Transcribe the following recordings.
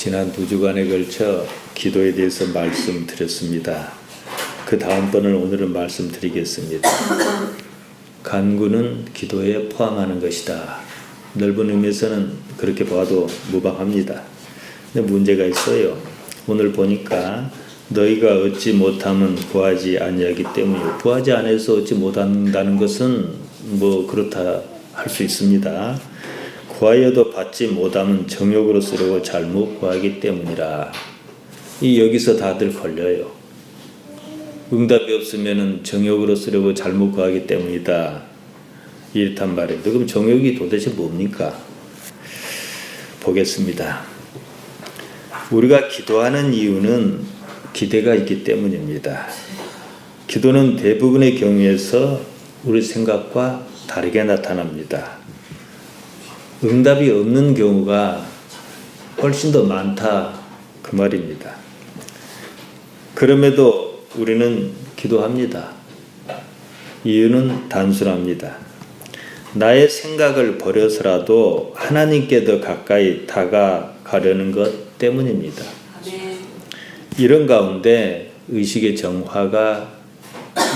지난 2주간에 걸쳐 기도에 대해서 말씀드렸습니다. 그 다음번을 오늘은 말씀드리겠습니다. 간구는 기도에 포함하는 것이다. 넓은 의미에서는 그렇게 봐도 무방합니다. 근데 문제가 있어요. 오늘 보니까 너희가 얻지 못하면 구하지 아니하기 때문이요. 구하지 않아서 얻지 못한다는 것은 뭐 그렇다 할 수 있습니다. 구하여도 받지 못하면 정욕으로 쓰려고 잘못 구하기 때문이라. 여기서 다들 걸려요. 응답이 없으면 정욕으로 쓰려고 잘못 구하기 때문이다. 이렇단 말이에요. 그럼 정욕이 도대체 뭡니까? 보겠습니다. 우리가 기도하는 이유는 기대가 있기 때문입니다. 기도는 대부분의 경우에서 우리 생각과 다르게 나타납니다. 응답이 없는 경우가 훨씬 더 많다 그 말입니다. 그럼에도 우리는 기도합니다. 이유는 단순합니다. 나의 생각을 버려서라도 하나님께 더 가까이 다가가려는 것 때문입니다. 이런 가운데 의식의 정화가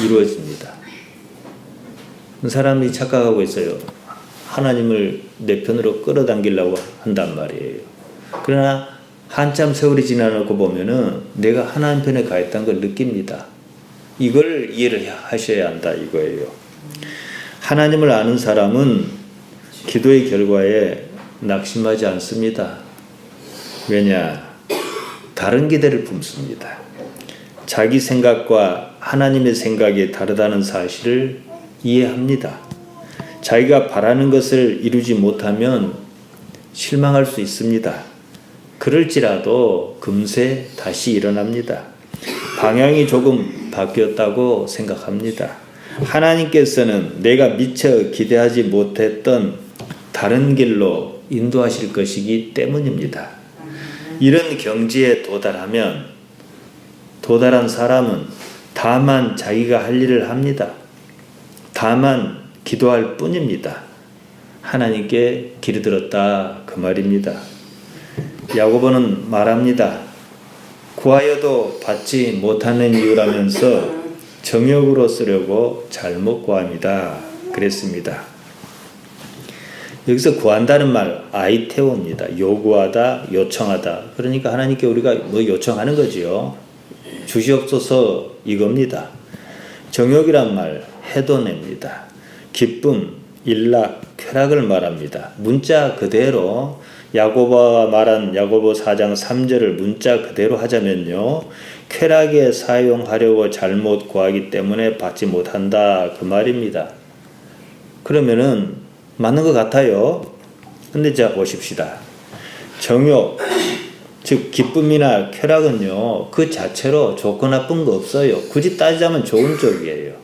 이루어집니다. 사람이 착각하고 있어요. 하나님을 내 편으로 끌어당기려고 한단 말이에요. 그러나 한참 세월이 지나고 보면은 내가 하나님 편에 가 있다는 걸 느낍니다. 이걸 이해를 하셔야 한다 이거예요. 하나님을 아는 사람은 기도의 결과에 낙심하지 않습니다. 왜냐? 다른 기대를 품습니다. 자기 생각과 하나님의 생각이 다르다는 사실을 이해합니다. 자기가 바라는 것을 이루지 못하면 실망할 수 있습니다. 그럴지라도 금세 다시 일어납니다. 방향이 조금 바뀌었다고 생각합니다. 하나님께서는 내가 미처 기대하지 못했던 다른 길로 인도하실 것이기 때문입니다. 이런 경지에 도달한 사람은 다만 자기가 할 일을 합니다. 다만 기도할 뿐입니다. 하나님께 길이 들었다 그 말입니다. 야고보는 말합니다. 구하여도 받지 못하는 이유라면서 정욕으로 쓰려고 잘못 구합니다. 그랬습니다. 여기서 구한다는 말 아이테오입니다. 요구하다, 요청하다. 그러니까 하나님께 우리가 뭐 요청하는 거지요. 주시옵소서 이겁니다. 정욕이란 말 해도냅니다. 기쁨, 일락, 쾌락을 말합니다. 문자 그대로 야고보가 말한 야고보 4장 3절을 문자 그대로 하자면요. 쾌락에 사용하려고 잘못 구하기 때문에 받지 못한다 그 말입니다. 그러면은 맞는 것 같아요. 근데 자 보십시다. 정욕, 즉 기쁨이나 쾌락은요. 그 자체로 좋고 나쁜 거 없어요. 굳이 따지자면 좋은 쪽이에요.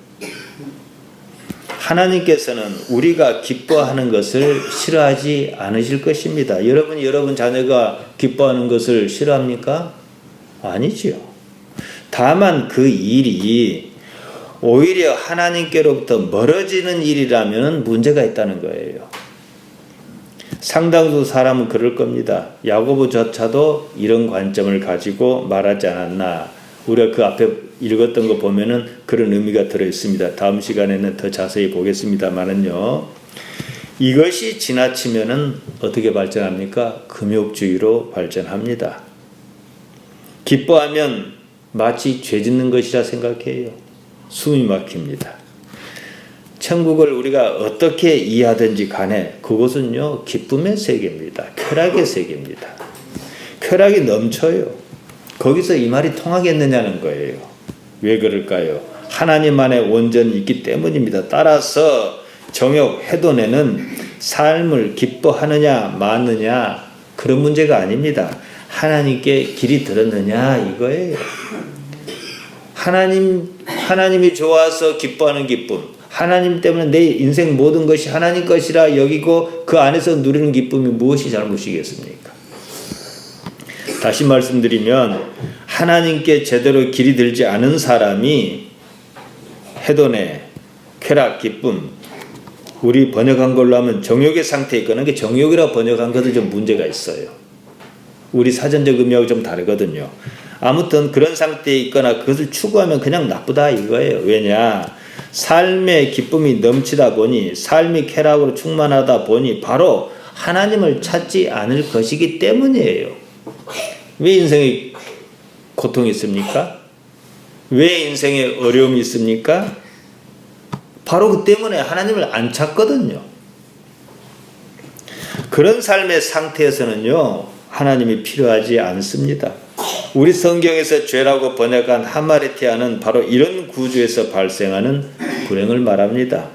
하나님께서는 우리가 기뻐하는 것을 싫어하지 않으실 것입니다. 여러분 자녀가 기뻐하는 것을 싫어합니까? 아니지요. 다만 그 일이 오히려 하나님께로부터 멀어지는 일이라면 문제가 있다는 거예요. 상당수 사람은 그럴 겁니다. 야고보조차도 이런 관점을 가지고 말하지 않았나. 우리가 그 앞에 읽었던 거 보면은 그런 의미가 들어 있습니다. 다음 시간에는 더 자세히 보겠습니다만은요. 이것이 지나치면은 어떻게 발전합니까? 금욕주의로 발전합니다. 기뻐하면 마치 죄 짓는 것이라 생각해요. 숨이 막힙니다. 천국을 우리가 어떻게 이해하든지 간에 그것은요 기쁨의 세계입니다. 쾌락의 세계입니다. 쾌락이 넘쳐요. 거기서 이 말이 통하겠느냐는 거예요. 왜 그럴까요? 하나님 안에 온전히 있기 때문입니다. 따라서 정욕, 해도내는 삶을 기뻐하느냐 마느냐 그런 문제가 아닙니다. 하나님께 길이 들었느냐 이거예요. 하나님이 좋아서 기뻐하는 기쁨, 하나님 때문에 내 인생 모든 것이 하나님 것이라 여기고 그 안에서 누리는 기쁨이 무엇이 잘못이겠습니까? 다시 말씀드리면 하나님께 제대로 길이 들지 않은 사람이 해도내, 쾌락, 기쁨, 우리 번역한 걸로 하면 정욕의 상태에 있거나 정욕이라고 번역한 것도 좀 문제가 있어요. 우리 사전적 의미하고 좀 다르거든요. 아무튼 그런 상태에 있거나 그것을 추구하면 그냥 나쁘다 이거예요. 왜냐? 삶의 기쁨이 넘치다 보니, 삶이 쾌락으로 충만하다 보니 바로 하나님을 찾지 않을 것이기 때문이에요. 왜 인생에 고통이 있습니까? 왜 인생에 어려움이 있습니까? 바로 그 때문에 하나님을 안 찾거든요. 그런 삶의 상태에서는요, 하나님이 필요하지 않습니다. 우리 성경에서 죄라고 번역한 하마레티아는 바로 이런 구조에서 발생하는 불행을 말합니다.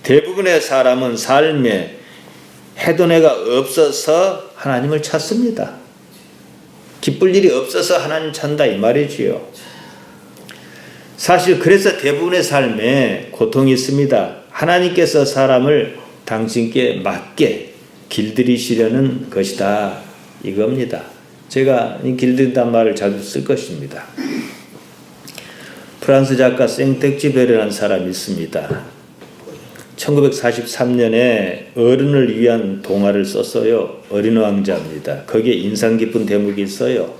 대부분의 사람은 삶에 해도내가 없어서 하나님을 찾습니다. 기쁠 일이 없어서 하나님 찾는다 이 말이지요. 사실 그래서 대부분의 삶에 고통이 있습니다. 하나님께서 사람을 당신께 맞게 길들이시려는 것이다 이겁니다. 제가 길들인다는 말을 자주 쓸 것입니다. 프랑스 작가 생텍쥐베르라는 사람이 있습니다. 1943년에 어른을 위한 동화를 썼어요. 어린 왕자입니다. 거기에 인상 깊은 대목이 있어요.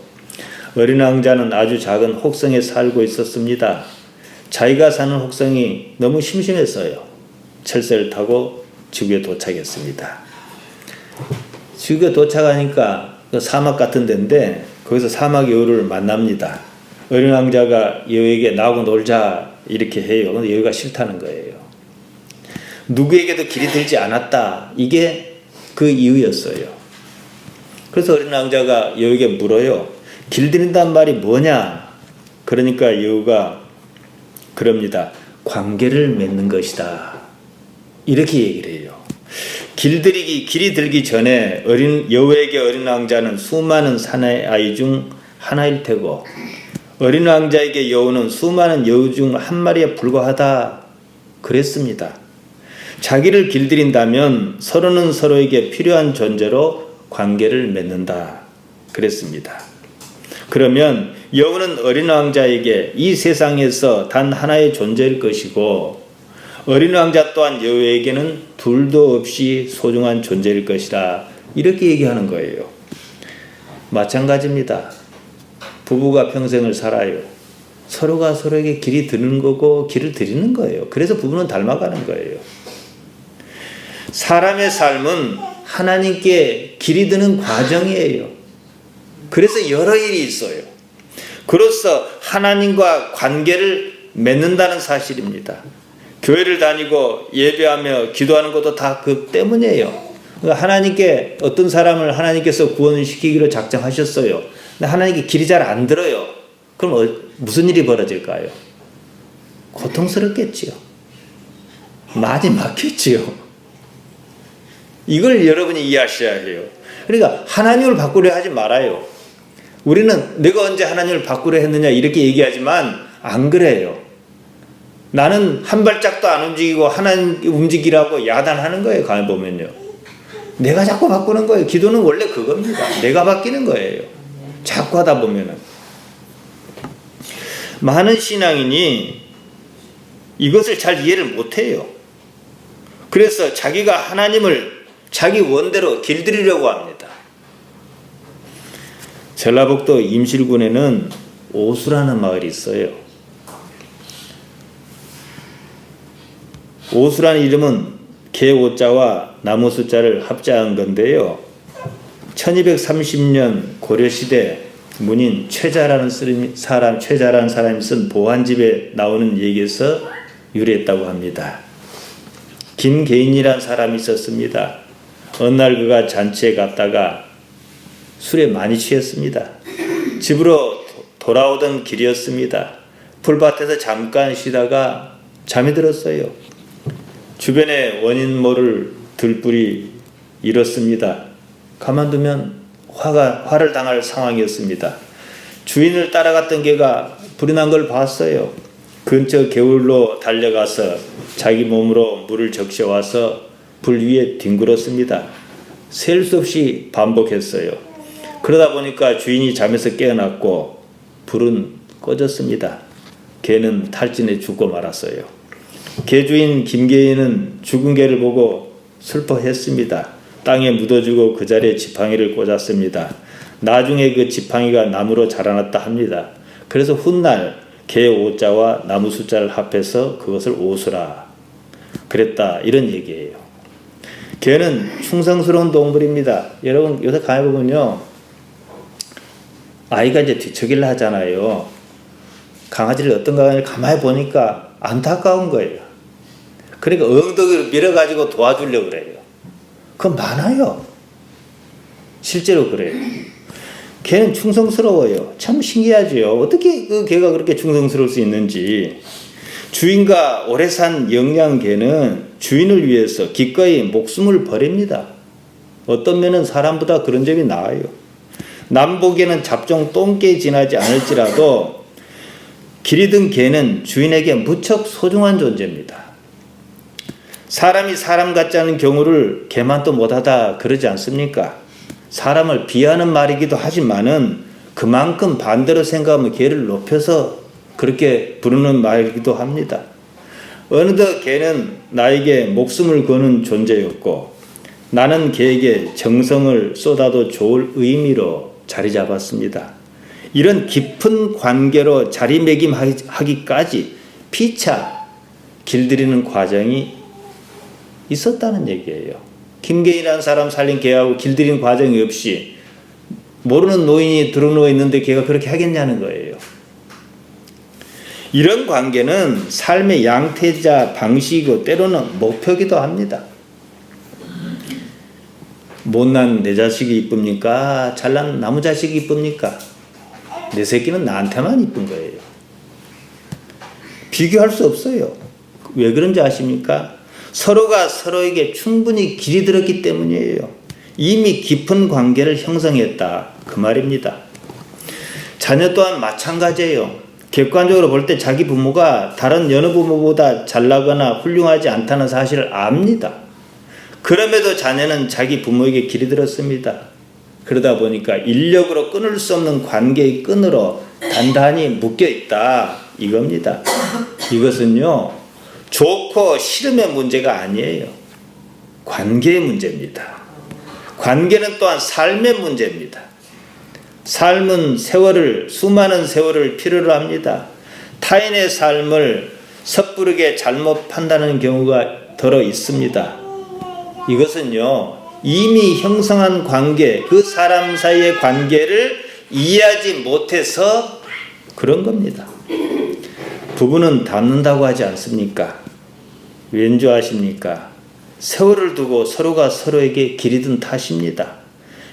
어린 왕자는 아주 작은 혹성에 살고 있었습니다. 자기가 사는 혹성이 너무 심심했어요. 철새를 타고 지구에 도착했습니다. 지구에 도착하니까 사막 같은 데인데 거기서 사막 여우를 만납니다. 어린 왕자가 여우에게 나하고 놀자 이렇게 해요. 근데 여우가 싫다는 거예요. 누구에게도 길이 들지 않았다. 이게 그 이유였어요. 그래서 어린 왕자가 여우에게 물어요. 길들인다는 말이 뭐냐? 그러니까 여우가 그럽니다. 관계를 맺는 것이다. 이렇게 얘기를 해요. 길이 들기 전에 여우에게 어린 왕자는 수많은 사나이 아이 중 하나일 테고, 어린 왕자에게 여우는 수많은 여우 중 한 마리에 불과하다. 그랬습니다. 자기를 길들인다면 서로는 서로에게 필요한 존재로 관계를 맺는다. 그랬습니다. 그러면 여우는 어린 왕자에게 이 세상에서 단 하나의 존재일 것이고, 어린 왕자 또한 여우에게는 둘도 없이 소중한 존재일 것이다. 이렇게 얘기하는 거예요. 마찬가지입니다. 부부가 평생을 살아요. 서로가 서로에게 길이 드는 거고 길을 드리는 거예요. 그래서 부부는 닮아가는 거예요. 사람의 삶은 하나님께 길이 드는 과정이에요. 그래서 여러 일이 있어요. 그로써 하나님과 관계를 맺는다는 사실입니다. 교회를 다니고 예배하며 기도하는 것도 다 그 때문이에요. 그러니까 하나님께 어떤 사람을 하나님께서 구원을 시키기로 작정하셨어요. 근데 하나님께 길이 잘 안 들어요. 그럼 무슨 일이 벌어질까요? 고통스럽겠지요. 많이 막혔지요. 이걸 여러분이 이해하셔야 해요. 그러니까 하나님을 바꾸려 하지 말아요. 우리는 내가 언제 하나님을 바꾸려 했느냐 이렇게 얘기하지만 안 그래요. 나는 한 발짝도 안 움직이고 하나님 움직이라고 야단하는 거예요. 가만 보면요. 내가 자꾸 바꾸는 거예요. 기도는 원래 그겁니다. 내가 바뀌는 거예요. 자꾸 하다 보면은. 많은 신앙인이 이것을 잘 이해를 못해요. 그래서 자기가 하나님을 자기 원대로 길들이려고 합니다. 전라북도 임실군에는 오수라는 마을이 있어요. 오수라는 이름은 개 오자와 나무 숫자를 합자한 건데요. 1230년 고려시대 문인 최자라는 사람이 쓴 보한집에 나오는 얘기에서 유래했다고 합니다. 김계인이라는 사람이 있었습니다. 어느 날 그가 잔치에 갔다가 술에 많이 취했습니다. 집으로 돌아오던 길이었습니다. 풀밭에서 잠깐 쉬다가 잠이 들었어요. 주변에 원인 모를 들불이 일었습니다. 가만두면 화를 당할 상황이었습니다. 주인을 따라갔던 개가 불이 난 걸 봤어요. 근처 개울로 달려가서 자기 몸으로 물을 적셔와서 불 위에 뒹굴었습니다. 셀 수 없이 반복했어요. 그러다 보니까 주인이 잠에서 깨어났고 불은 꺼졌습니다. 개는 탈진해 죽고 말았어요. 개주인 김계인은 죽은 개를 보고 슬퍼했습니다. 땅에 묻어주고 그 자리에 지팡이를 꽂았습니다. 나중에 그 지팡이가 나무로 자라났다 합니다. 그래서 훗날 개 오자와 나무 숫자를 합해서 그것을 오수라 그랬다, 이런 얘기예요. 개는 충성스러운 동물입니다. 여러분 요새 가만히 보면요, 아이가 이제 뒤척이를 하잖아요. 강아지를, 어떤 강아지를 가만히 보니까 안타까운 거예요. 그러니까 엉덩이로 밀어가지고 도와주려고 그래요. 그건 많아요. 실제로 그래요. 개는 충성스러워요. 참 신기하죠. 어떻게 그 개가 그렇게 충성스러울 수 있는지. 주인과 오래 산 영양개는 주인을 위해서 기꺼이 목숨을 버립니다. 어떤 면은 사람보다 그런 점이 나아요. 남 보기에는 잡종 똥개 지나지 않을지라도 기르던 개는 주인에게 무척 소중한 존재입니다. 사람이 사람 같지 않은 경우를 개만 또 못하다 그러지 않습니까? 사람을 비하는 말이기도 하지만은 그만큼 반대로 생각하면 개를 높여서 그렇게 부르는 말이기도 합니다. 어느덧 개는 나에게 목숨을 거는 존재였고 나는 개에게 정성을 쏟아도 좋을 의미로 자리 잡았습니다. 이런 깊은 관계로 자리매김하기까지 피차 길들이는 과정이 있었다는 얘기예요. 김개인이라는 사람 살린 개하고 길들이는 과정이 없이 모르는 노인이 드러누워 있는데 개가 그렇게 하겠냐는 거예요. 이런 관계는 삶의 양태자 방식이고 때로는 목표기도 합니다. 못난 내 자식이 이쁩니까? 잘난 나무 자식이 이쁩니까? 내 새끼는 나한테만 이쁜 거예요. 비교할 수 없어요. 왜 그런지 아십니까? 서로가 서로에게 충분히 길이 들었기 때문이에요. 이미 깊은 관계를 형성했다, 그 말입니다. 자녀 또한 마찬가지예요. 객관적으로 볼 때 자기 부모가 다른 여느 부모보다 잘나거나 훌륭하지 않다는 사실을 압니다. 그럼에도 자녀는 자기 부모에게 길이 들었습니다. 그러다 보니까 인력으로 끊을 수 없는 관계의 끈으로 단단히 묶여 있다, 이겁니다. 이것은요, 좋고 싫음의 문제가 아니에요. 관계의 문제입니다. 관계는 또한 삶의 문제입니다. 삶은 수많은 세월을 필요로 합니다. 타인의 삶을 섣부르게 잘못 판단하는 경우가 더러 있습니다. 이것은요, 이미 형성한 관계, 그 사람 사이의 관계를 이해하지 못해서 그런 겁니다. 부부는 닮는다고 하지 않습니까? 왠 줄 아십니까? 세월을 두고 서로가 서로에게 기리던 탓입니다.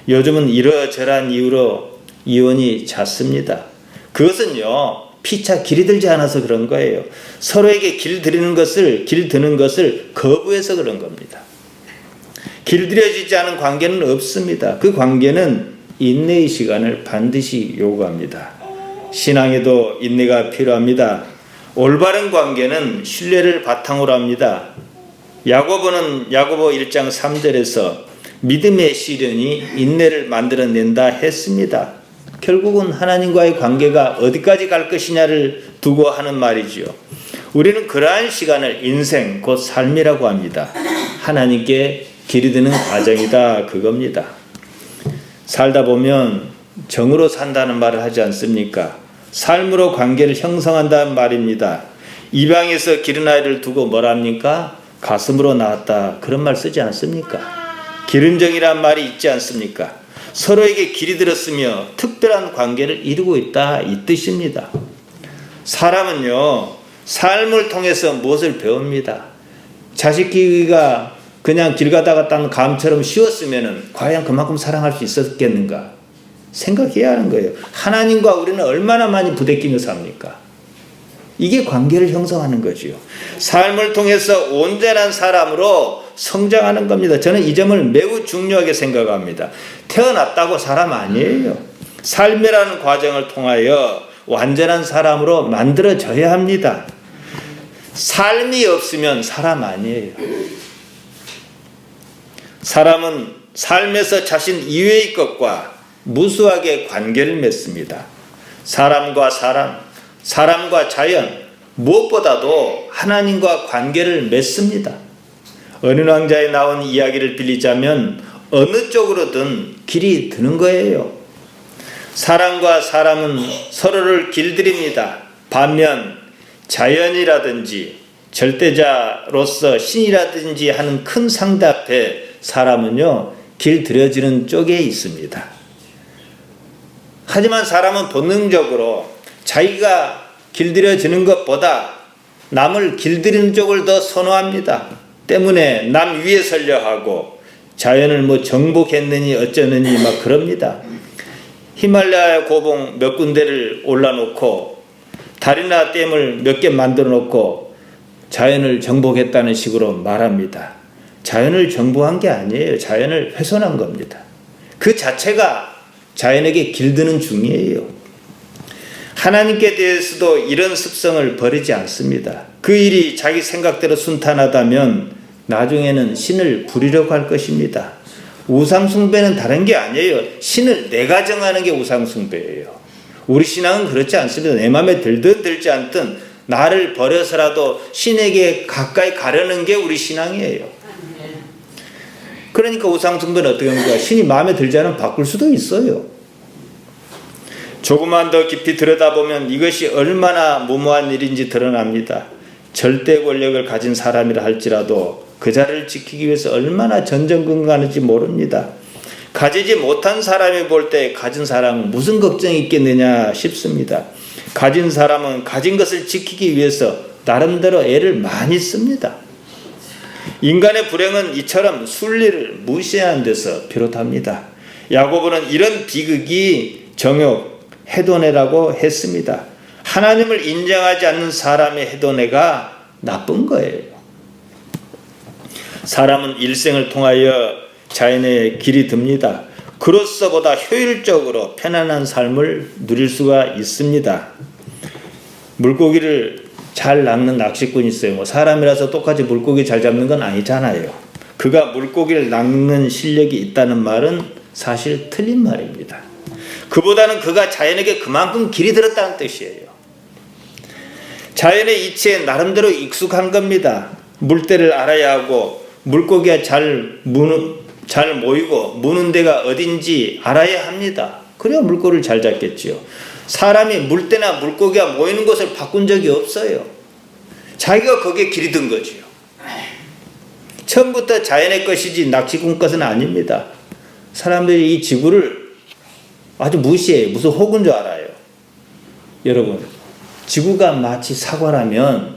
요즘은 이러저러한 이유로 이혼이 잦습니다. 그것은요, 피차 길이 들지 않아서 그런 거예요. 서로에게 길드는 것을 거부해서 그런 겁니다. 길들여지지 않은 관계는 없습니다. 그 관계는 인내의 시간을 반드시 요구합니다. 신앙에도 인내가 필요합니다. 올바른 관계는 신뢰를 바탕으로 합니다. 야고보는 야고보 1장 3절에서 믿음의 시련이 인내를 만들어낸다 했습니다. 결국은 하나님과의 관계가 어디까지 갈 것이냐를 두고 하는 말이지요. 우리는 그러한 시간을 인생, 곧 삶이라고 합니다. 하나님께 길이 드는 과정이다, 그겁니다. 살다 보면 정으로 산다는 말을 하지 않습니까? 삶으로 관계를 형성한다는 말입니다. 입양에서 기른 아이를 두고 뭐라 합니까? 가슴으로 낳았다, 그런 말 쓰지 않습니까? 기른정이란 말이 있지 않습니까? 서로에게 길이 들었으며 특별한 관계를 이루고 있다, 이 뜻입니다. 사람은요, 삶을 통해서 무엇을 배웁니다. 자식 키우기가 그냥 길 가다가 딴 감처럼 쉬웠으면 과연 그만큼 사랑할 수 있었겠는가? 생각해야 하는 거예요. 하나님과 우리는 얼마나 많이 부대끼며 삽니까? 이게 관계를 형성하는 거지요. 삶을 통해서 온전한 사람으로 성장하는 겁니다. 저는 이 점을 매우 중요하게 생각합니다. 태어났다고 사람 아니에요. 삶이라는 과정을 통하여 완전한 사람으로 만들어져야 합니다. 삶이 없으면 사람 아니에요. 사람은 삶에서 자신 이외의 것과 무수하게 관계를 맺습니다. 사람과 사람, 사람과 자연, 무엇보다도 하나님과 관계를 맺습니다. 어느 왕자에 나온 이야기를 빌리자면 어느 쪽으로든 길이 드는 거예요. 사람과 사람은 서로를 길들입니다. 반면 자연이라든지 절대자로서 신이라든지 하는 큰 상대 앞에 사람은요, 길들여지는 쪽에 있습니다. 하지만 사람은 본능적으로 자기가 길들여지는 것보다 남을 길들이는 쪽을 더 선호합니다. 때문에 남 위에 서려 하고 자연을 정복했느니 어쩌느니 막 그럽니다. 히말라야 고봉 몇 군데를 올라놓고 다리나 댐을 몇 개 만들어 놓고 자연을 정복했다는 식으로 말합니다. 자연을 정복한 게 아니에요. 자연을 훼손한 겁니다. 그 자체가 자연에게 길드는 중이에요. 하나님께 대해서도 이런 습성을 버리지 않습니다. 그 일이 자기 생각대로 순탄하다면 나중에는 신을 부리려고 할 것입니다. 우상숭배는 다른 게 아니에요. 신을 내가 정하는 게 우상숭배예요. 우리 신앙은 그렇지 않습니다. 내 마음에 들든 들지 않든 나를 버려서라도 신에게 가까이 가려는 게 우리 신앙이에요. 그러니까 우상숭배는 어떻게 합니까? 신이 마음에 들지 않으면 바꿀 수도 있어요. 조금만 더 깊이 들여다보면 이것이 얼마나 무모한 일인지 드러납니다. 절대 권력을 가진 사람이라 할지라도 그 자리를 지키기 위해서 얼마나 전전긍긍하는지 모릅니다. 가지지 못한 사람이 볼 때 가진 사람은 무슨 걱정이 있겠느냐 싶습니다. 가진 사람은 가진 것을 지키기 위해서 나름대로 애를 많이 씁니다. 인간의 불행은 이처럼 순리를 무시하는 데서 비롯합니다. 야고보는 이런 비극이 정욕, 해도내라고 했습니다. 하나님을 인정하지 않는 사람의 해도내가 나쁜 거예요. 사람은 일생을 통하여 자연의 길이 듭니다. 그로서보다 효율적으로 편안한 삶을 누릴 수가 있습니다. 물고기를 잘 낚는 낚시꾼이 있어요. 사람이라서 똑같이 물고기 잘 잡는 건 아니잖아요. 그가 물고기를 낚는 실력이 있다는 말은 사실 틀린 말입니다. 그보다는 그가 자연에게 그만큼 길이 들었다는 뜻이에요. 자연의 이치에 나름대로 익숙한 겁니다. 물때를 알아야 하고 물고기가 잘 모이고 무는 데가 어딘지 알아야 합니다. 그래야 물고기를 잘 잡겠지요. 사람이 물때나 물고기가 모이는 곳을 바꾼 적이 없어요. 자기가 거기에 길이 든 거지요. 처음부터 자연의 것이지 낚시꾼 것은 아닙니다. 사람들이 이 지구를 아주 무시해요. 무슨 혹은 줄 알아요. 여러분, 지구가 마치 사과라면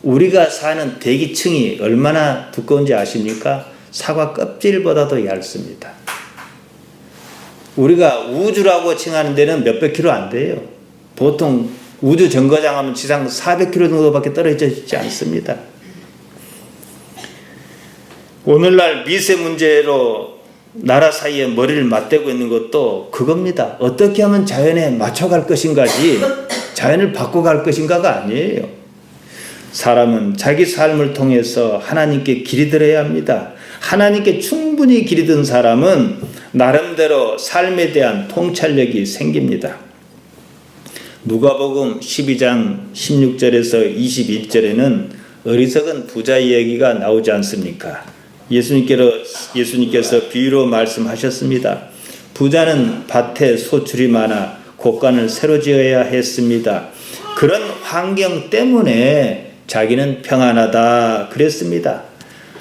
우리가 사는 대기층이 얼마나 두꺼운지 아십니까? 사과 껍질보다도 얇습니다. 우리가 우주라고 칭하는 데는 몇백 킬로 안 돼요. 보통 우주 정거장 하면 지상 400킬로 정도밖에 떨어져 있지 않습니다. 오늘날 미세 문제로 나라 사이에 머리를 맞대고 있는 것도 그겁니다. 어떻게 하면 자연에 맞춰갈 것인가지 자연을 바꿔갈 것인가가 아니에요. 사람은 자기 삶을 통해서 하나님께 길이 들어야 합니다. 하나님께 충분히 길이 든 사람은 나름대로 삶에 대한 통찰력이 생깁니다. 누가복음 12장 16절에서 21절에는 어리석은 부자 이야기가 나오지 않습니까? 예수님께서 비유로 말씀하셨습니다. 부자는 밭에 소출이 많아 곡간을 새로 지어야 했습니다. 그런 환경 때문에 자기는 평안하다 그랬습니다.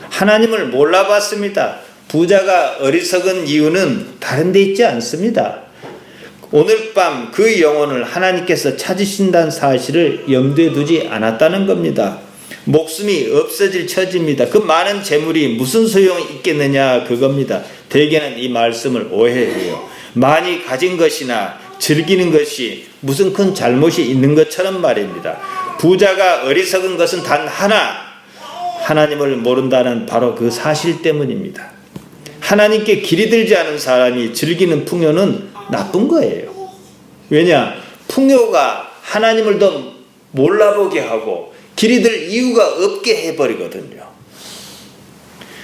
하나님을 몰라봤습니다. 부자가 어리석은 이유는 다른 데 있지 않습니다. 오늘 밤 그 영혼을 하나님께서 찾으신다는 사실을 염두에 두지 않았다는 겁니다. 목숨이 없어질 처지입니다. 그 많은 재물이 무슨 소용이 있겠느냐 그겁니다. 대개는 이 말씀을 오해해요. 많이 가진 것이나 즐기는 것이 무슨 큰 잘못이 있는 것처럼 말입니다. 부자가 어리석은 것은 단 하나, 하나님을 모른다는 바로 그 사실 때문입니다. 하나님께 길이 들지 않은 사람이 즐기는 풍요는 나쁜 거예요. 왜냐? 풍요가 하나님을 더 몰라보게 하고 길이 들 이유가 없게 해버리거든요.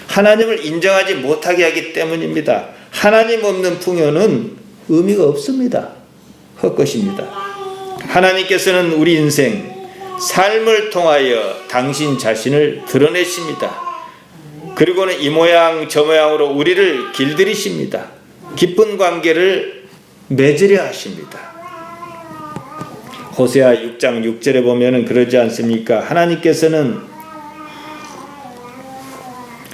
하나님을 인정하지 못하게 하기 때문입니다. 하나님 없는 풍요는 의미가 없습니다. 헛것입니다. 하나님께서는 우리 인생 삶을 통하여 당신 자신을 드러내십니다. 그리고는 이 모양 저 모양으로 우리를 길들이십니다. 깊은 관계를 맺으려 하십니다. 호세아 6장 6절에 보면은 그러지 않습니까? 하나님께서는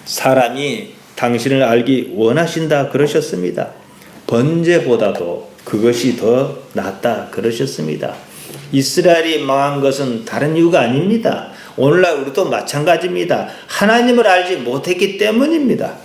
사람이 당신을 알기 원하신다 그러셨습니다. 번제보다도 그것이 더 낫다 그러셨습니다. 이스라엘이 망한 것은 다른 이유가 아닙니다. 오늘날 우리도 마찬가지입니다. 하나님을 알지 못했기 때문입니다.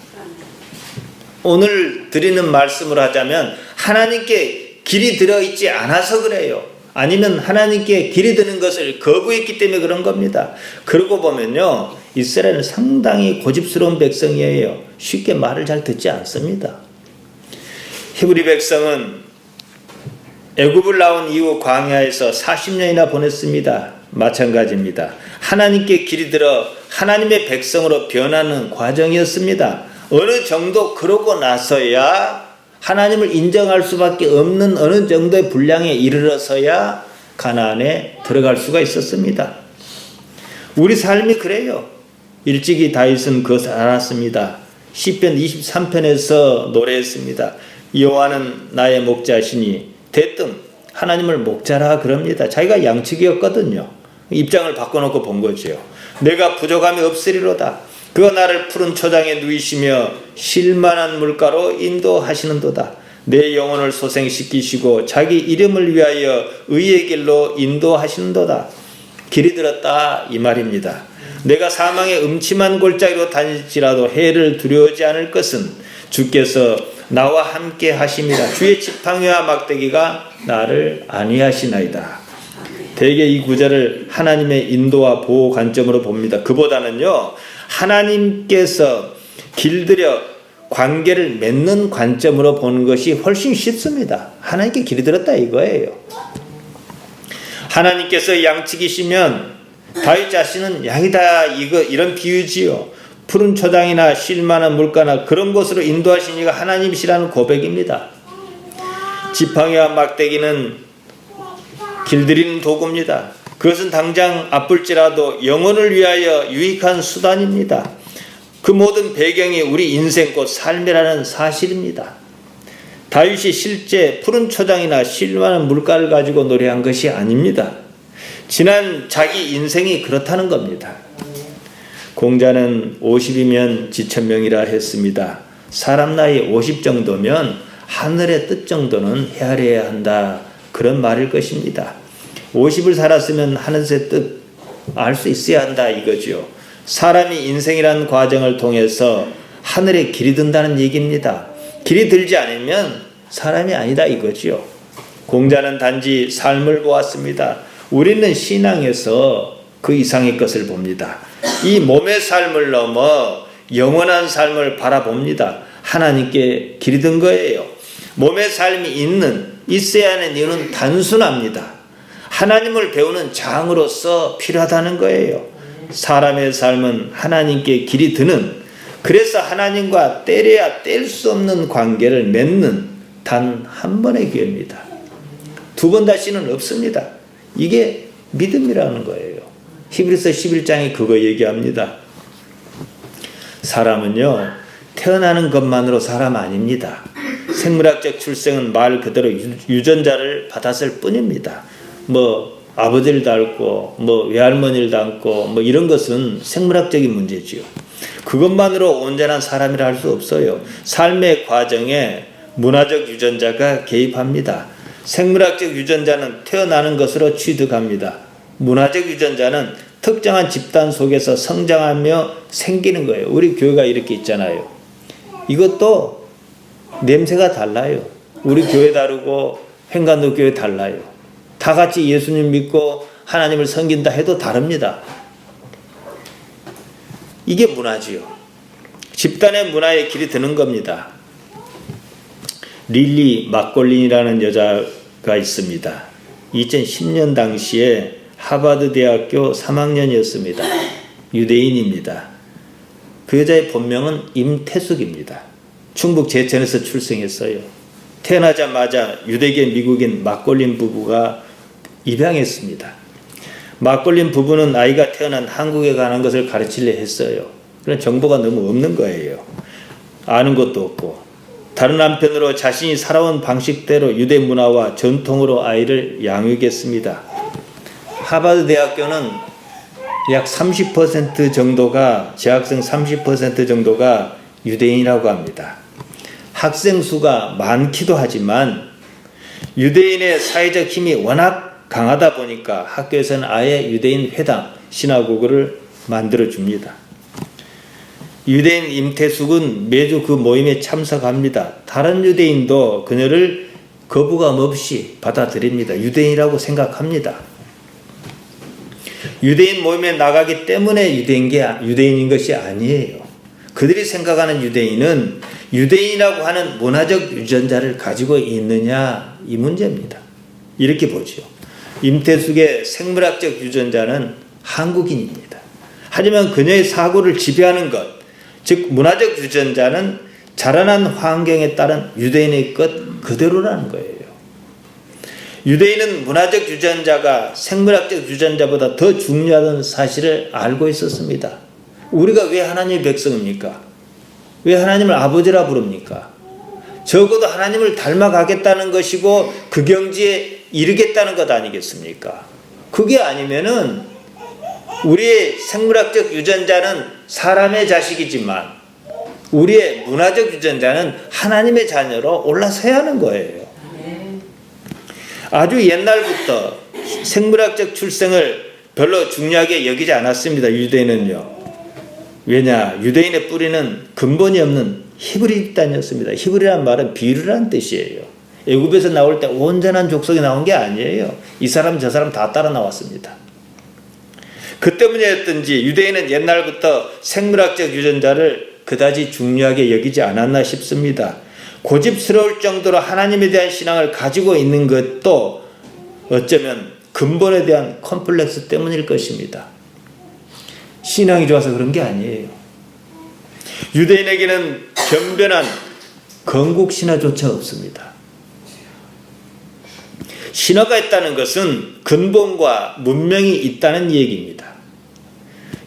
오늘 드리는 말씀을 하자면 하나님께 길이 들어있지 않아서 그래요. 아니면 하나님께 길이 드는 것을 거부했기 때문에 그런 겁니다. 그러고 보면요, 이스라엘은 상당히 고집스러운 백성이에요. 쉽게 말을 잘 듣지 않습니다. 히브리 백성은 애굽을 나온 이후 광야에서 40년이나 보냈습니다. 마찬가지입니다. 하나님께 길이 들어 하나님의 백성으로 변하는 과정이었습니다. 어느 정도 그러고 나서야 하나님을 인정할 수밖에 없는 어느 정도의 분량에 이르러서야 가나안에 들어갈 수가 있었습니다. 우리 삶이 그래요. 일찍이 다윗은 그것을 알았습니다. 시편 23편에서 노래했습니다. 여호와는 나의 목자시니 대뜸 하나님을 목자라 그럽니다. 자기가 양측이었거든요. 입장을 바꿔놓고 본 거죠. 내가 부족함이 없으리로다. 그가 나를 푸른 초장에 누이시며 쉴만한 물가로 인도하시는도다. 내 영혼을 소생시키시고 자기 이름을 위하여 의의 길로 인도하시는도다. 길이 들었다 이 말입니다. 내가 사망의 음침한 골짜기로 다닐지라도 해를 두려워하지 않을 것은 주께서 나와 함께 하심이라. 주의 지팡이와 막대기가 나를 안위하시나이다. 대개 이 구절을 하나님의 인도와 보호 관점으로 봅니다. 그보다는요, 하나님께서 길들여 관계를 맺는 관점으로 보는 것이 훨씬 쉽습니다. 하나님께 길이 들었다 이거예요. 하나님께서 양측이시면 다윗 자신은 양이다 이런 비유지요. 푸른 초장이나 쉴만한 물가나 그런 곳으로 인도하신 이가 하나님이시라는 고백입니다. 지팡이와 막대기는 길들이는 도구입니다. 그것은 당장 아플지라도 영혼을 위하여 유익한 수단입니다. 그 모든 배경이 우리 인생 곧 삶이라는 사실입니다. 다윗이 실제 푸른 초장이나 쉴만한 물가를 가지고 노래한 것이 아닙니다. 지난 자기 인생이 그렇다는 겁니다. 공자는 50이면 지천명이라 했습니다. 사람 나이 50 정도면 하늘의 뜻 정도는 헤아려야 한다. 그런 말일 것입니다. 50을 살았으면 하늘의 뜻 알 수 있어야 한다 이거죠. 사람이 인생이라는 과정을 통해서 하늘에 길이 든다는 얘기입니다. 길이 들지 않으면 사람이 아니다 이거죠. 공자는 단지 삶을 보았습니다. 우리는 신앙에서 그 이상의 것을 봅니다. 이 몸의 삶을 넘어 영원한 삶을 바라봅니다. 하나님께 길이 든 거예요. 몸의 삶이 있어야 하는 이유는 단순합니다. 하나님을 배우는 장으로서 필요하다는 거예요. 사람의 삶은 하나님께 길이 드는, 그래서 하나님과 때려야 뗄 수 없는 관계를 맺는 단 한 번의 기회입니다. 두 번 다시는 없습니다. 이게 믿음이라는 거예요. 히브리서 11장이 그거 얘기합니다. 사람은요, 태어나는 것만으로 사람 아닙니다. 생물학적 출생은 말 그대로 유전자를 받았을 뿐입니다. 아버지를 닮고 외할머니를 닮고 이런 것은 생물학적인 문제지요. 그것만으로 온전한 사람이라 할 수 없어요. 삶의 과정에 문화적 유전자가 개입합니다. 생물학적 유전자는 태어나는 것으로 취득합니다. 문화적 유전자는 특정한 집단 속에서 성장하며 생기는 거예요. 우리 교회가 이렇게 있잖아요. 이것도 냄새가 달라요. 우리 교회 다르고 행간도 교회 달라요. 다 같이 예수님 믿고 하나님을 섬긴다 해도 다릅니다. 이게 문화지요. 집단의 문화에 길이 드는 겁니다. 릴리 막골린이라는 여자가 있습니다. 2010년 당시에 하버드 대학교 3학년이었습니다. 유대인입니다. 그 여자의 본명은 임태숙입니다. 충북 제천에서 출생했어요. 태어나자마자 유대계 미국인 막골린 부부가 입양했습니다. 막골린 부부는 아이가 태어난 한국에 관한 것을 가르치려 했어요. 그런 정보가 너무 없는 거예요. 아는 것도 없고 다른 한편으로 자신이 살아온 방식대로 유대 문화와 전통으로 아이를 양육했습니다. 하버드 대학교는 약 30% 정도가, 재학생 30% 정도가 유대인이라고 합니다. 학생 수가 많기도 하지만 유대인의 사회적 힘이 워낙 강하다 보니까 학교에서는 아예 유대인 회당, 시나고그를 만들어줍니다. 유대인 임태숙은 매주 그 모임에 참석합니다. 다른 유대인도 그녀를 거부감 없이 받아들입니다. 유대인이라고 생각합니다. 유대인 모임에 나가기 때문에 유대인인 것이 아니에요. 그들이 생각하는 유대인은 유대인이라고 하는 문화적 유전자를 가지고 있느냐, 이 문제입니다. 이렇게 보죠. 임태숙의 생물학적 유전자는 한국인입니다. 하지만 그녀의 사고를 지배하는 것, 즉 문화적 유전자는 자라난 환경에 따른 유대인의 것 그대로라는 거예요. 유대인은 문화적 유전자가 생물학적 유전자보다 더 중요하다는 사실을 알고 있었습니다. 우리가 왜 하나님의 백성입니까? 왜 하나님을 아버지라 부릅니까? 적어도 하나님을 닮아가겠다는 것이고 그 경지에 이르겠다는 것 아니겠습니까? 그게 아니면은 우리의 생물학적 유전자는 사람의 자식이지만 우리의 문화적 유전자는 하나님의 자녀로 올라서야 하는 거예요. 아주 옛날부터 생물학적 출생을 별로 중요하게 여기지 않았습니다. 유대인은요. 왜냐? 유대인의 뿌리는 근본이 없는 히브리 집단이었습니다. 히브리란 말은 비유라는 뜻이에요. 애굽에서 나올 때 온전한 족속이 나온 게 아니에요. 이 사람 저 사람 다 따라 나왔습니다. 그 때문이었든지 유대인은 옛날부터 생물학적 유전자를 그다지 중요하게 여기지 않았나 싶습니다. 고집스러울 정도로 하나님에 대한 신앙을 가지고 있는 것도 어쩌면 근본에 대한 컴플렉스 때문일 것입니다. 신앙이 좋아서 그런 게 아니에요. 유대인에게는 변변한 건국 신화조차 없습니다. 신화가 있다는 것은 근본과 문명이 있다는 얘기입니다.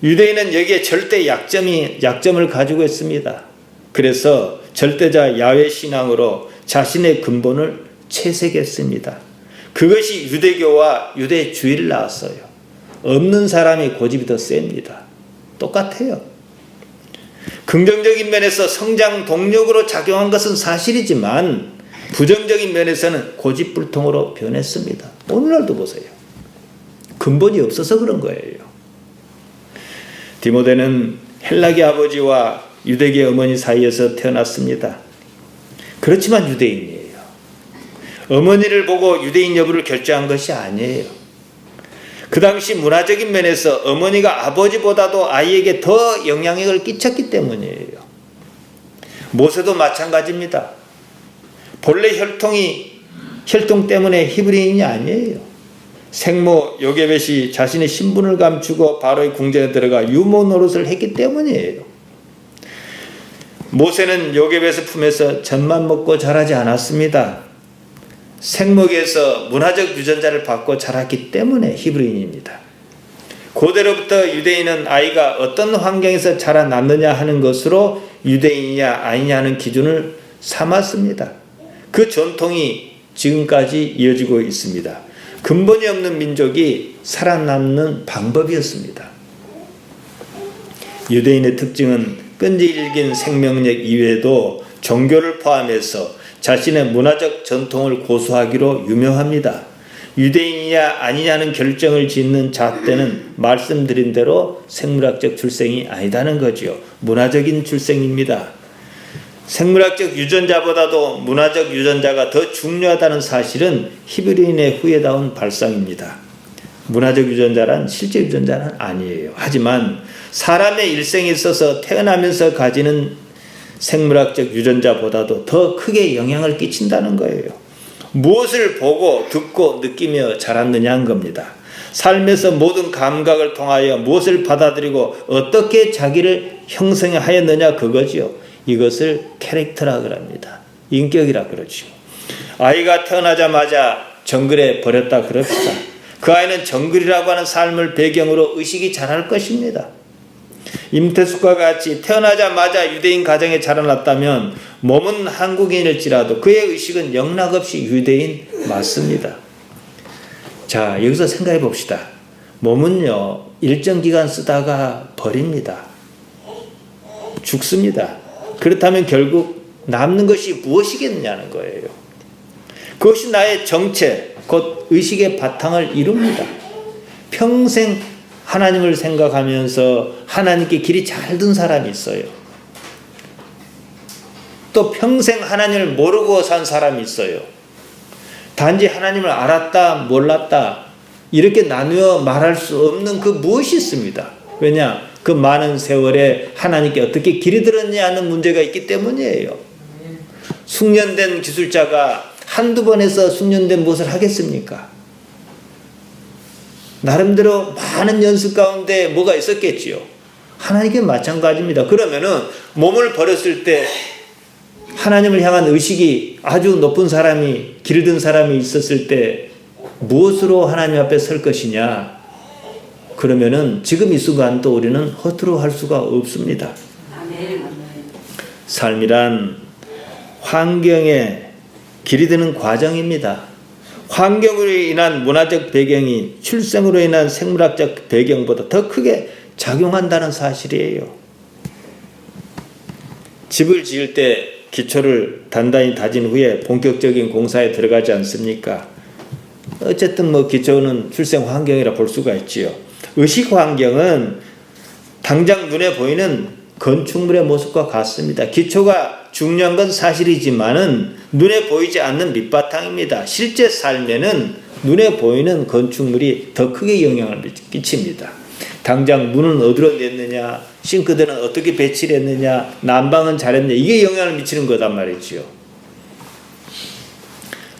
유대인은 여기에 절대 약점을 가지고 있습니다. 그래서 절대자 야훼 신앙으로 자신의 근본을 채색했습니다. 그것이 유대교와 유대주의를 낳았어요. 없는 사람이 고집이 더 셉니다. 똑같아요. 긍정적인 면에서 성장 동력으로 작용한 것은 사실이지만 부정적인 면에서는 고집불통으로 변했습니다. 오늘날도 보세요. 근본이 없어서 그런 거예요. 디모데는 헬라계 아버지와 유대계 어머니 사이에서 태어났습니다. 그렇지만 유대인이에요. 어머니를 보고 유대인 여부를 결정한 것이 아니에요. 그 당시 문화적인 면에서 어머니가 아버지보다도 아이에게 더 영향력을 끼쳤기 때문이에요. 모세도 마찬가지입니다. 본래 혈통 때문에 히브리인이 아니에요. 생모 요게벳이 자신의 신분을 감추고 바로의 궁전에 들어가 유모 노릇을 했기 때문이에요. 모세는 요게벳의 품에서 젖만 먹고 자라지 않았습니다. 생목에서 문화적 유전자를 받고 자랐기 때문에 히브리인입니다. 고대로부터 유대인은 아이가 어떤 환경에서 자라났느냐 하는 것으로 유대인이냐 아니냐 하는 기준을 삼았습니다. 그 전통이 지금까지 이어지고 있습니다. 근본이 없는 민족이 살아남는 방법이었습니다. 유대인의 특징은 끈질긴 생명력 이외에도 종교를 포함해서 자신의 문화적 전통을 고수하기로 유명합니다. 유대인이냐 아니냐는 결정을 짓는 잣대는 말씀드린 대로 생물학적 출생이 아니다는 거지요. 문화적인 출생입니다. 생물학적 유전자보다도 문화적 유전자가 더 중요하다는 사실은 히브리인의 후회다운 발상입니다. 문화적 유전자란 실제 유전자는 아니에요. 하지만 사람의 일생에 있어서 태어나면서 가지는 생물학적 유전자보다도 더 크게 영향을 끼친다는 거예요. 무엇을 보고 듣고 느끼며 자랐느냐는 겁니다. 삶에서 모든 감각을 통하여 무엇을 받아들이고 어떻게 자기를 형성하였느냐 그거지요. 이것을 캐릭터라고 합니다. 인격이라 그러죠. 아이가 태어나자마자 정글에 버렸다 그럽시다. 그 아이는 정글이라고 하는 삶을 배경으로 의식이 자랄 것입니다. 임태숙과 같이 태어나자마자 유대인 가정에 자라났다면 몸은 한국인일지라도 그의 의식은 영락없이 유대인 맞습니다. 자, 여기서 생각해 봅시다. 몸은요, 일정 기간 쓰다가 버립니다. 죽습니다. 그렇다면 결국 남는 것이 무엇이겠느냐는 거예요. 그것이 나의 정체, 곧 의식의 바탕을 이룹니다. 평생 하나님을 생각하면서 하나님께 길이 잘 든 사람이 있어요. 또 평생 하나님을 모르고 산 사람이 있어요. 단지 하나님을 알았다, 몰랐다 이렇게 나누어 말할 수 없는 그 무엇이 있습니다. 왜냐? 그 많은 세월에 하나님께 어떻게 길이 들었냐 하는 문제가 있기 때문이에요. 숙련된 기술자가 한두 번 해서 숙련된 무엇을 하겠습니까? 나름대로 많은 연습 가운데 뭐가 있었겠지요. 하나님께 마찬가지입니다. 그러면은 몸을 버렸을 때 하나님을 향한 의식이 아주 높은 사람이, 길든 사람이 있었을 때 무엇으로 하나님 앞에 설 것이냐? 그러면은 지금 이 순간도 우리는 허투루 할 수가 없습니다. 삶이란 환경에 길이 드는 과정입니다. 환경으로 인한 문화적 배경이 출생으로 인한 생물학적 배경보다 더 크게 작용한다는 사실이에요. 집을 지을 때 기초를 단단히 다진 후에 본격적인 공사에 들어가지 않습니까? 어쨌든 기초는 출생 환경이라 볼 수가 있지요. 의식 환경은 당장 눈에 보이는 건축물의 모습과 같습니다. 기초가 중요한 건 사실이지만은 눈에 보이지 않는 밑바탕입니다. 실제 삶에는 눈에 보이는 건축물이 더 크게 영향을 끼칩니다. 당장 문은 어디로 냈느냐, 싱크대는 어떻게 배치를 했느냐, 난방은 잘했느냐, 이게 영향을 미치는 거단 말이지요.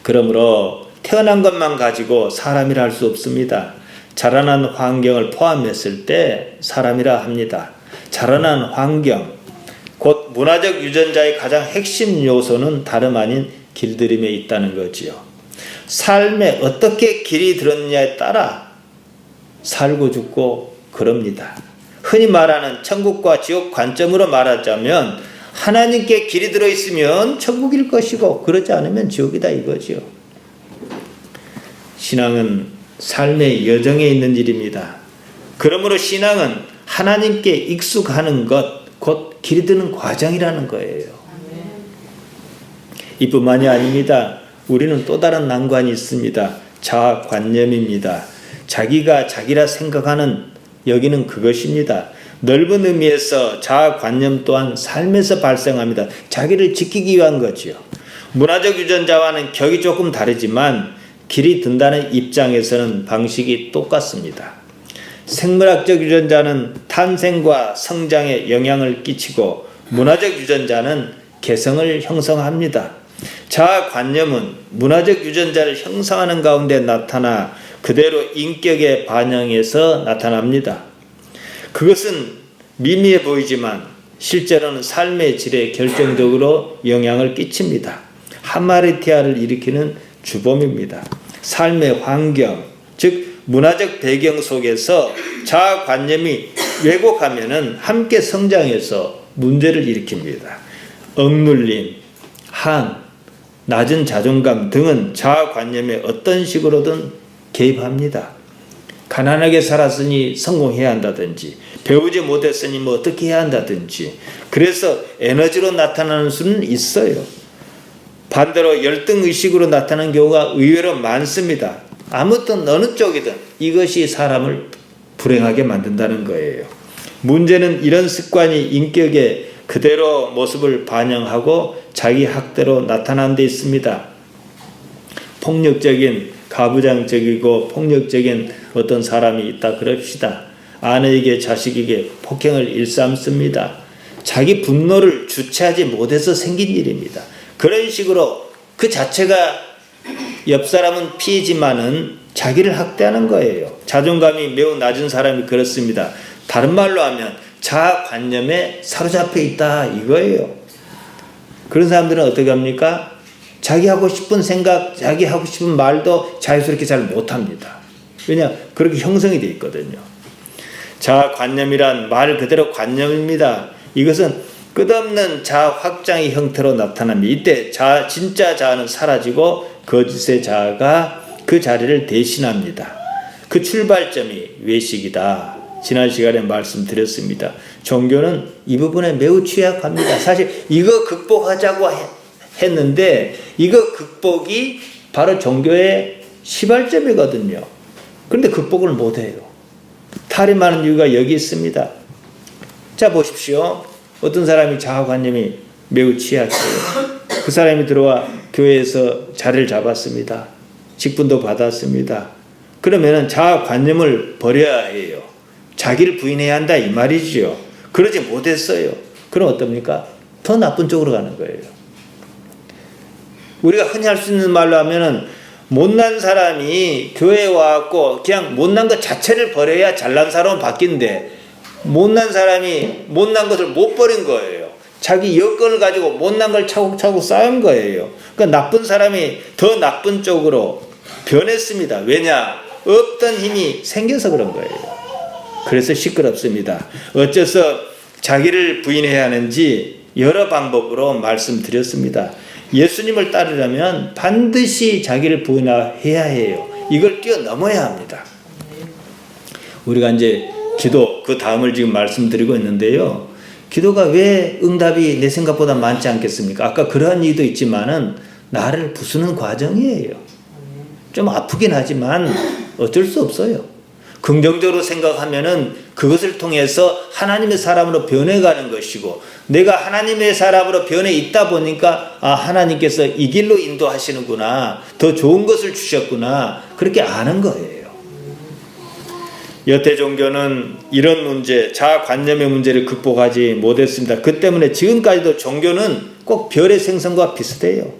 그러므로 태어난 것만 가지고 사람이라 할 수 없습니다. 자라난 환경을 포함했을 때 사람이라 합니다. 자라난 환경, 곧 문화적 유전자의 가장 핵심 요소는 다름 아닌 길들임에 있다는 거지요. 삶에 어떻게 길이 들었느냐에 따라 살고 죽고 그럽니다. 흔히 말하는 천국과 지옥 관점으로 말하자면 하나님께 길이 들어있으면 천국일 것이고 그러지 않으면 지옥이다 이거지요. 신앙은 삶의 여정에 있는 일입니다. 그러므로 신앙은 하나님께 익숙하는 것, 곧 길이 드는 과정이라는 거예요. 이뿐만이 아닙니다. 우리는 또 다른 난관이 있습니다. 자아관념입니다. 자기가 자기라 생각하는 여기는 그것입니다. 넓은 의미에서 자아관념 또한 삶에서 발생합니다. 자기를 지키기 위한 거지요. 문화적 유전자와는 격이 조금 다르지만 길이 든다는 입장에서는 방식이 똑같습니다. 생물학적 유전자는 탄생과 성장에 영향을 끼치고 문화적 유전자는 개성을 형성합니다. 자아관념은 문화적 유전자를 형성하는 가운데 나타나 그대로 인격에 반영해서 나타납니다. 그것은 미미해 보이지만 실제로는 삶의 질에 결정적으로 영향을 끼칩니다. 하마르티아를 일으키는 주범입니다. 삶의 환경, 즉 문화적 배경 속에서 자아관념이 왜곡하면은 함께 성장해서 문제를 일으킵니다. 억눌림, 한, 낮은 자존감 등은 자아관념에 어떤 식으로든 개입합니다. 가난하게 살았으니 성공해야 한다든지, 배우지 못했으니 어떻게 해야 한다든지, 그래서 에너지로 나타나는 수는 있어요. 반대로 열등의식으로 나타나는 경우가 의외로 많습니다. 아무튼 어느 쪽이든 이것이 사람을 불행하게 만든다는 거예요. 문제는 이런 습관이 인격에 그대로 모습을 반영하고 자기 학대로 나타나는 데 있습니다. 폭력적인, 가부장적이고 폭력적인 어떤 사람이 있다 그럽시다. 아내에게 자식에게 폭행을 일삼습니다. 자기 분노를 주체하지 못해서 생긴 일입니다. 그런 식으로 그 자체가 옆 사람은 피해지만은 자기를 학대하는 거예요. 자존감이 매우 낮은 사람이 그렇습니다. 다른 말로 하면 자아관념에 사로잡혀 있다 이거예요. 그런 사람들은 어떻게 합니까? 자기 하고 싶은 생각, 자기 하고 싶은 말도 자유스럽게 잘 못합니다. 왜냐? 그렇게 형성이 되어 있거든요. 자아관념이란 말 그대로 관념입니다. 이것은 끝없는 자아 확장의 형태로 나타납니다. 이때 진짜 자아는 사라지고 거짓의 자아가 그 자리를 대신합니다. 그 출발점이 외식이다. 지난 시간에 말씀드렸습니다. 종교는 이 부분에 매우 취약합니다. 사실 이거 극복하자고 했는데 이거 극복이 바로 종교의 시발점이거든요. 그런데 극복을 못해요. 탈임하는 이유가 여기 있습니다. 자, 보십시오. 어떤 사람이 자아관념이 매우 취약해요. 그 사람이 들어와 교회에서 자리를 잡았습니다. 직분도 받았습니다. 그러면은 자아관념을 버려야 해요. 자기를 부인해야 한다 이 말이지요. 그러지 못했어요. 그럼 어떻습니까? 더 나쁜 쪽으로 가는 거예요. 우리가 흔히 할 수 있는 말로 하면은 못난 사람이 교회에 와갖고 그냥 못난 것 자체를 버려야 잘난 사람은 바뀐대. 못난 사람이 못난 것을 못 버린 거예요. 자기 여건을 가지고 못난 걸 차곡차곡 쌓은 거예요. 그러니까 나쁜 사람이 더 나쁜 쪽으로 변했습니다. 왜냐? 없던 힘이 생겨서 그런 거예요. 그래서 시끄럽습니다. 어째서 자기를 부인해야 하는지 여러 방법으로 말씀드렸습니다. 예수님을 따르려면 반드시 자기를 부인해야 해요. 이걸 뛰어넘어야 합니다. 우리가 이제 기도 그 다음을 지금 말씀드리고 있는데요. 기도가 왜 응답이 내 생각보다 많지 않겠습니까? 아까 그러한 이유도 있지만은 나를 부수는 과정이에요. 좀 아프긴 하지만 어쩔 수 없어요. 긍정적으로 생각하면은 그것을 통해서 하나님의 사람으로 변해가는 것이고, 내가 하나님의 사람으로 변해 있다 보니까 하나님께서 이 길로 인도하시는구나, 더 좋은 것을 주셨구나, 그렇게 아는 거예요. 여태 종교는 이런 문제, 자아관념의 문제를 극복하지 못했습니다. 그 때문에 지금까지도 종교는 꼭 별의 생성과 비슷해요.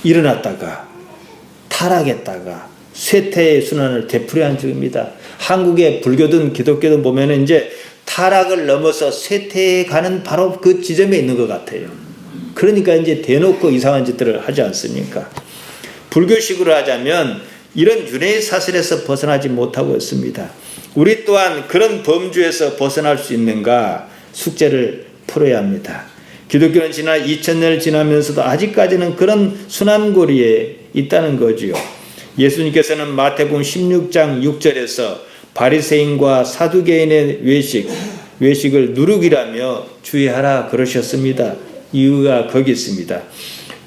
일어났다가 타락했다가 쇠퇴의 순환을 되풀이한 중입니다. 한국의 불교든 기독교든 보면은 이제 타락을 넘어서 쇠퇴에 가는 바로 그 지점에 있는 것 같아요. 그러니까 이제 대놓고 이상한 짓들을 하지 않습니까? 불교식으로 하자면 이런 윤회의 사슬에서 벗어나지 못하고 있습니다. 우리 또한 그런 범주에서 벗어날 수 있는가 숙제를 풀어야 합니다. 기독교는 지난 2000년을 지나면서도 아직까지는 그런 순환고리에 있다는 거지요. 예수님께서는 마태복음 16장 6절에서 바리새인과 사두개인의 외식을 누룩이라며 주의하라 그러셨습니다. 이유가 거기 있습니다.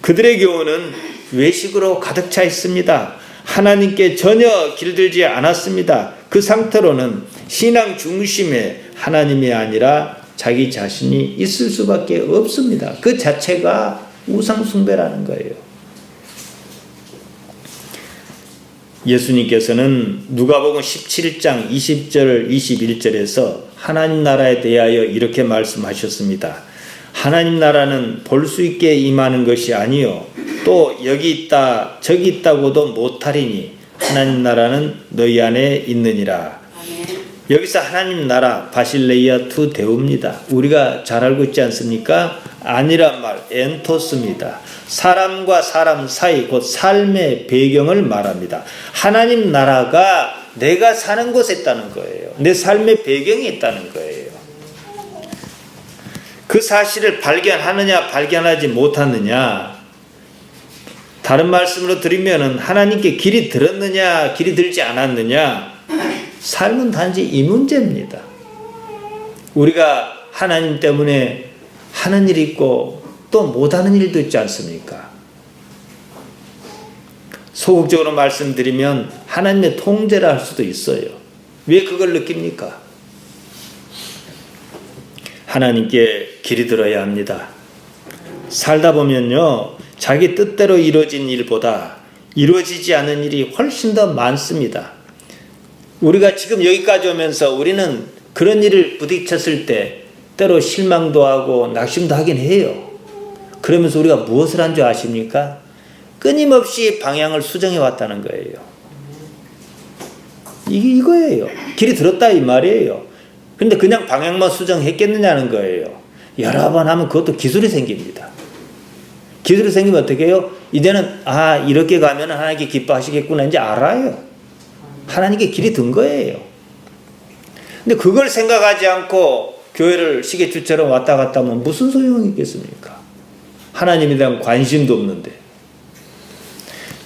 그들의 교훈은 외식으로 가득 차 있습니다. 하나님께 전혀 길들지 않았습니다. 그 상태로는 신앙 중심에 하나님이 아니라 자기 자신이 있을 수밖에 없습니다. 그 자체가 우상숭배라는 거예요. 예수님께서는 누가복음 17장 20절 21절에서 하나님 나라에 대하여 이렇게 말씀하셨습니다. 하나님 나라는 볼 수 있게 임하는 것이 아니요 또 여기 있다 저기 있다고도 못하리니 하나님 나라는 너희 안에 있느니라. 여기서 하나님 나라 바실레이아 투 데우입니다. 우리가 잘 알고 있지 않습니까? 아니란 말 엔토스입니다. 사람과 사람 사이 곧 삶의 배경을 말합니다. 하나님 나라가 내가 사는 곳에 있다는 거예요. 내 삶의 배경이 있다는 거예요. 그 사실을 발견하느냐 발견하지 못하느냐, 다른 말씀으로 드리면은 하나님께 길이 들었느냐 길이 들지 않았느냐, 삶은 단지 이 문제입니다. 우리가 하나님 때문에 하는 일이 있고 또 못하는 일도 있지 않습니까? 소극적으로 말씀드리면 하나님의 통제를 할 수도 있어요. 왜 그걸 느낍니까? 하나님께 길이 들어야 합니다. 살다 보면요, 자기 뜻대로 이루어진 일보다 이루어지지 않은 일이 훨씬 더 많습니다. 우리가 지금 여기까지 오면서 우리는 그런 일을 부딪혔을 때 때로 실망도 하고 낙심도 하긴 해요. 그러면서 우리가 무엇을 한 줄 아십니까? 끊임없이 방향을 수정해 왔다는 거예요. 이거예요. 길이 들었다 이 말이에요. 그런데 그냥 방향만 수정했겠느냐는 거예요. 여러 번 하면 그것도 기술이 생깁니다. 기술이 생기면 어떻게 해요? 이제는 이렇게 가면 하나님께 기뻐하시겠구나 이제 알아요. 하나님께 길이 든 거예요. 근데 그걸 생각하지 않고 교회를 시계추처럼 왔다 갔다 하면 무슨 소용이 있겠습니까? 하나님에 대한 관심도 없는데.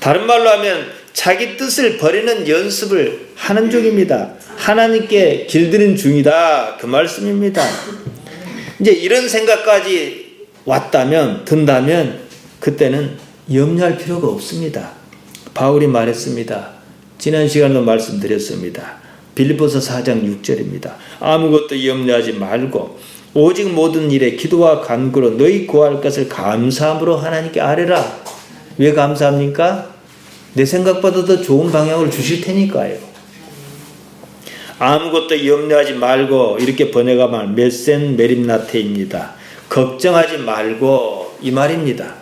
다른 말로 하면 자기 뜻을 버리는 연습을 하는 중입니다. 하나님께 길드는 중이다. 그 말씀입니다. 이제 이런 생각까지 왔다면, 든다면 그때는 염려할 필요가 없습니다. 바울이 말했습니다. 지난 시간에도 말씀드렸습니다. 빌립보서 4장 6절입니다. 아무것도 염려하지 말고 오직 모든 일에 기도와 간구로 너희 구할 것을 감사함으로 하나님께 아뢰라. 왜 감사합니까? 내 생각보다 더 좋은 방향을 주실 테니까요. 아무것도 염려하지 말고 이렇게 번역하면 메센 메림나테입니다. 걱정하지 말고 이 말입니다.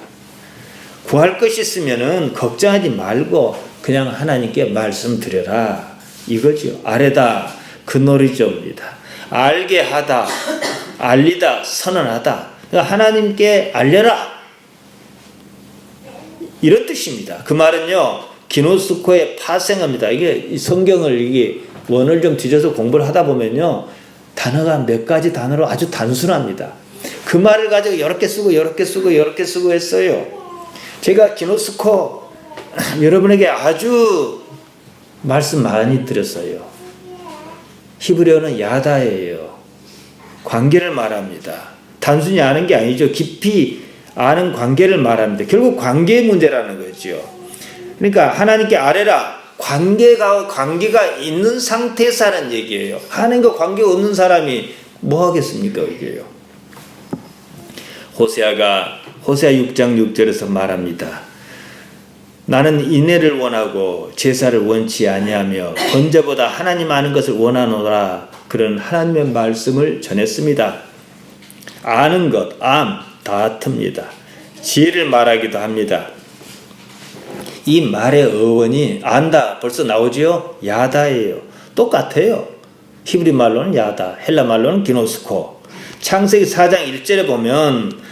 구할 것이 있으면은 걱정하지 말고 그냥 하나님께 말씀드려라 이거죠. 아뢰다 그 놀이죠입니다. 알게 하다, 알리다, 선언하다. 그러니까 하나님께 알려라 이런 뜻입니다. 그 말은요 기노스코의 파생어입니다. 이게 성경을 이게 원을 좀 뒤져서 공부를 하다 보면요 단어가 몇 가지 단어로 아주 단순합니다. 그 말을 가지고 여러 개 쓰고 여러 개 쓰고 여러 개 쓰고 했어요. 제가 기노스코 여러분에게 아주 말씀 많이 드렸어요. 히브리어는 야다예요. 관계를 말합니다. 단순히 아는 게 아니죠. 깊이 아는 관계를 말합니다. 결국 관계의 문제라는 거죠. 그러니까 하나님께 아뢰라. 관계가 있는 상태에서 하는 얘기예요. 하나님과 관계가 없는 사람이 뭐 하겠습니까? 이게요. 호세아 6장 6절에서 말합니다. 나는 인애를 원하고 제사를 원치 아니하며 번제보다 하나님 아는 것을 원하노라. 그런 하나님의 말씀을 전했습니다. 아는 것, 다틉니다. 지혜를 말하기도 합니다. 이 말의 어원이 안다 벌써 나오지요? 야다예요. 똑같아요. 히브리 말로는 야다, 헬라 말로는 기노스코. 창세기 4장 1절에 보면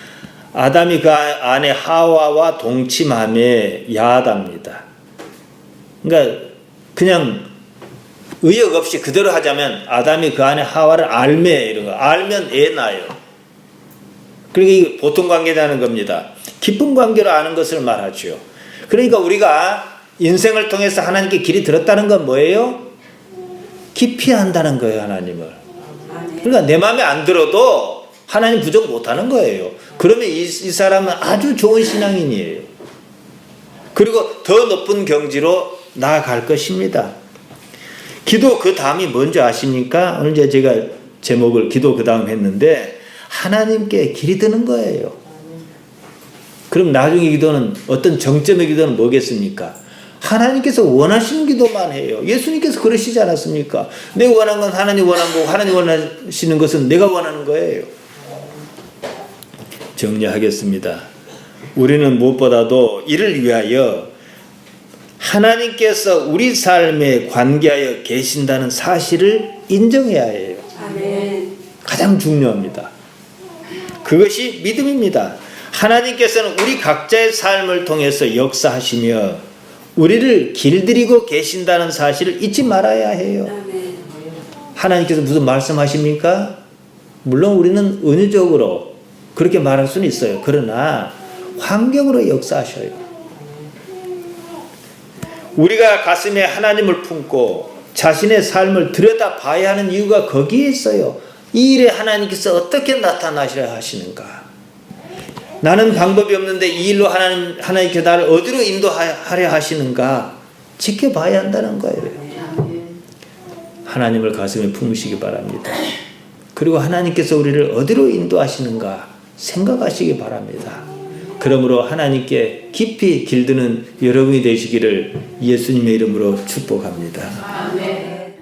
아담이 그 안에 하와와 동침함에 야답니다. 그러니까 그냥 의역 없이 그대로 하자면 아담이 그 안에 하와를 알매 이런 거 알면 애 낳아요. 그러니까 이게 보통 관계라는 겁니다. 깊은 관계로 아는 것을 말하죠. 그러니까 우리가 인생을 통해서 하나님께 길이 들었다는 건 뭐예요? 깊이 한다는 거예요, 하나님을. 그러니까 내 마음에 안 들어도 하나님 부족 못하는 거예요. 그러면 이 사람은 아주 좋은 신앙인이에요. 그리고 더 높은 경지로 나아갈 것입니다. 기도 그 다음이 뭔지 아십니까? 오늘 제가 제목을 기도 그 다음 했는데 하나님께 길이 드는 거예요. 그럼 나중에 기도는 어떤 정점의 기도는 뭐겠습니까? 하나님께서 원하시는 기도만 해요. 예수님께서 그러시지 않았습니까? 내가 원하는 건 하나님 원하는 거고 하나님 원하시는 것은 내가 원하는 거예요. 정리하겠습니다. 우리는 무엇보다도 이를 위하여 하나님께서 우리 삶에 관계하여 계신다는 사실을 인정해야 해요. 아멘. 가장 중요합니다. 그것이 믿음입니다. 하나님께서는 우리 각자의 삶을 통해서 역사하시며 우리를 길들이고 계신다는 사실을 잊지 말아야 해요. 하나님께서 무슨 말씀하십니까? 물론 우리는 은유적으로 그렇게 말할 수는 있어요. 그러나 환경으로 역사하셔요. 우리가 가슴에 하나님을 품고 자신의 삶을 들여다봐야 하는 이유가 거기에 있어요. 이 일에 하나님께서 어떻게 나타나시려 하시는가? 나는 방법이 없는데 이 일로 하나님께서 나를 어디로 인도하려 하시는가? 지켜봐야 한다는 거예요. 하나님을 가슴에 품으시기 바랍니다. 그리고 하나님께서 우리를 어디로 인도하시는가 생각하시기 바랍니다. 그러므로 하나님께 깊이 길드는 여러분이 되시기를 예수님의 이름으로 축복합니다.